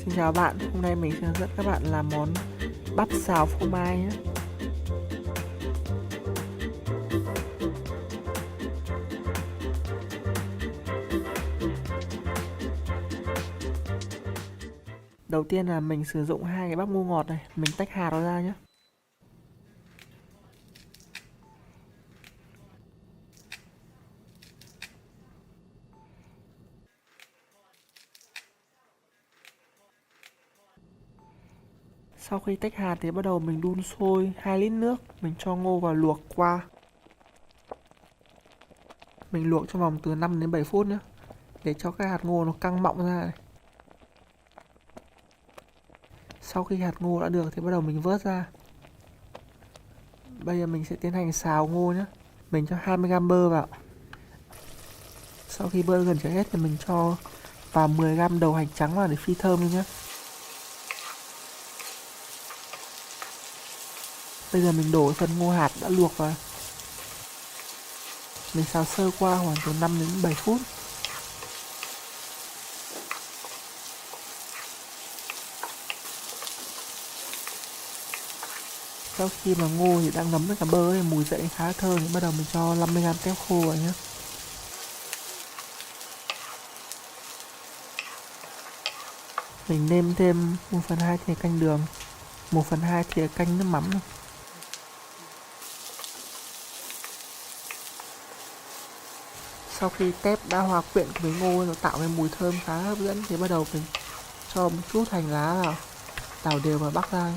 Xin chào bạn, hôm nay mình sẽ hướng dẫn các bạn làm món bắp xào phô mai nhé. Đầu tiên là mình sử dụng hai cái bắp ngô ngọt này, mình tách hạt nó ra nhé. Sau khi tách hạt thì bắt đầu mình đun sôi 2 lít nước, mình cho ngô vào luộc qua. Mình luộc trong vòng từ 5 đến 7 phút nhé, để cho cái hạt ngô nó căng mọng ra này. Sau khi hạt ngô đã được thì bắt đầu mình vớt ra. Bây giờ mình sẽ tiến hành xào ngô nhé. Mình cho 20g bơ vào. Sau khi bơ gần cháy hết thì mình cho vào 10g đầu hành trắng vào để phi thơm lên nhé. Bây giờ mình đổ phần ngô hạt đã luộc vào. Mình xào sơ qua khoảng từ 5 đến 7 phút. Sau khi mà ngô thì đã ngấm với cả bơ ấy, mùi dậy khá thơm thì bắt đầu mình cho 50g tép khô vào nhé. Mình nêm thêm 1/2 thìa canh đường, 1/2 thìa canh nước mắm này. Sau khi tép đã hòa quyện với ngô nó tạo nên mùi thơm khá hấp dẫn thì bắt đầu mình cho một chút hành lá vào, đảo đều và bắc ra.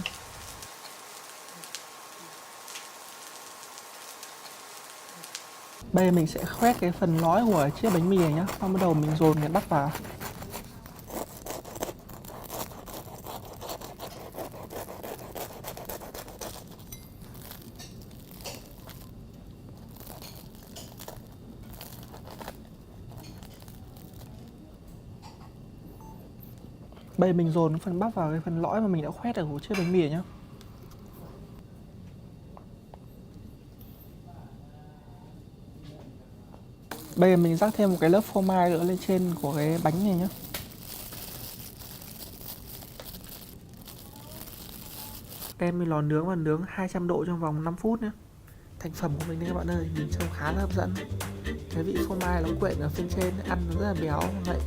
Bây giờ mình sẽ khoét cái phần lõi của chiếc bánh mì này nhá, xong bắt đầu mình dồn cái bắp vào. Bây giờ mình dồn phần bắp vào cái phần lõi mà mình đã khoét ở của chiếc bánh mì này nhá. Bây giờ mình rắc thêm một cái lớp phô mai nữa lên trên của cái bánh này nhé. Đem mình lò nướng và nướng 200 độ trong vòng 5 phút nhé. Thành phẩm của mình đây các bạn ơi, nhìn trông khá là hấp dẫn. Cái vị phô mai nó quyện ở phía trên, ăn nó rất là béo vậy.